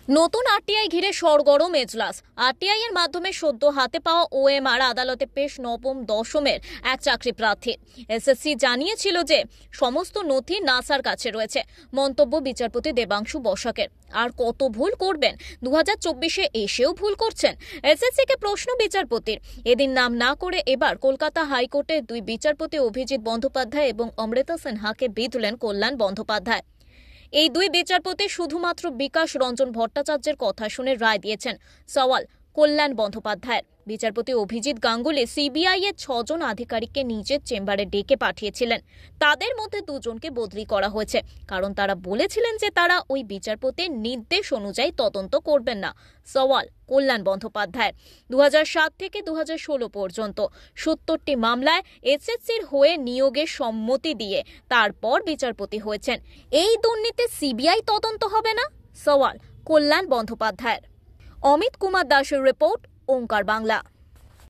নতুন আরটিআই ঘিরে সরগরম এজলাস। আরটিআই এর মাধ্যমে সদ্য হাতে পাওয়া ওএমআর আদালতে পেশ নবম দশমের এক চাকরি প্রার্থী। এসএসসি জানিয়েছিল যে সমস্ত নথি নাসার কাছে রয়েছে। মন্তব্য বিচারপতি দেবাংশু বসাকের। আর কত ভুল করবেন, 2024-এ এসেও ভুল করছেন। এসএসসি কে প্রশ্ন বিচারপতির। এদিন নাম না করে এবার কলকাতা হাইকোর্টের দুই বিচারপতি অভিজিৎ বন্দ্যোপাধ্যায় এবং অমৃতা সিনহাকে বিধলেন কল্যাণ বন্দ্যোপাধ্যায়। এই দুই বিচারপতি শুধুমাত্র বিকাশ রঞ্জন ভট্টাচার্যের কথা শুনে রায় দিয়েছেন। সওয়াল কল্যাণ বন্দ্যোপাধ্যায়ের। বিচারপতি অভিজিৎ গাঙ্গুলি সিবিআই এর 6 জন আধিকারিককে নিজের চেম্বারে ডেকে পাঠিয়েছিলেন। তাদের মধ্যে দুজনকে বদলি করা হয়েছে, কারণ তারা বলেছিলেন যে তারা ওই বিচারপতির নির্দেশ অনুযায়ী তদন্ত করবেন না। সওয়াল কল্যাণ বন্দ্যোপাধ্যায় 2007 থেকে 2016 পর্যন্ত 70টি মামলায় এসএসসির হয়ে নিয়োগের সম্মতি দিয়ে তারপর বিচারপতি হয়েছেন। এই দুর্নীতি সিবিআই তদন্ত হবে না? সওয়াল কল্যাণ বন্দ্যোপাধ্যায়ের। অমিত কুমার দাসের রিপোর্ট, ওঙ্কার বাংলা।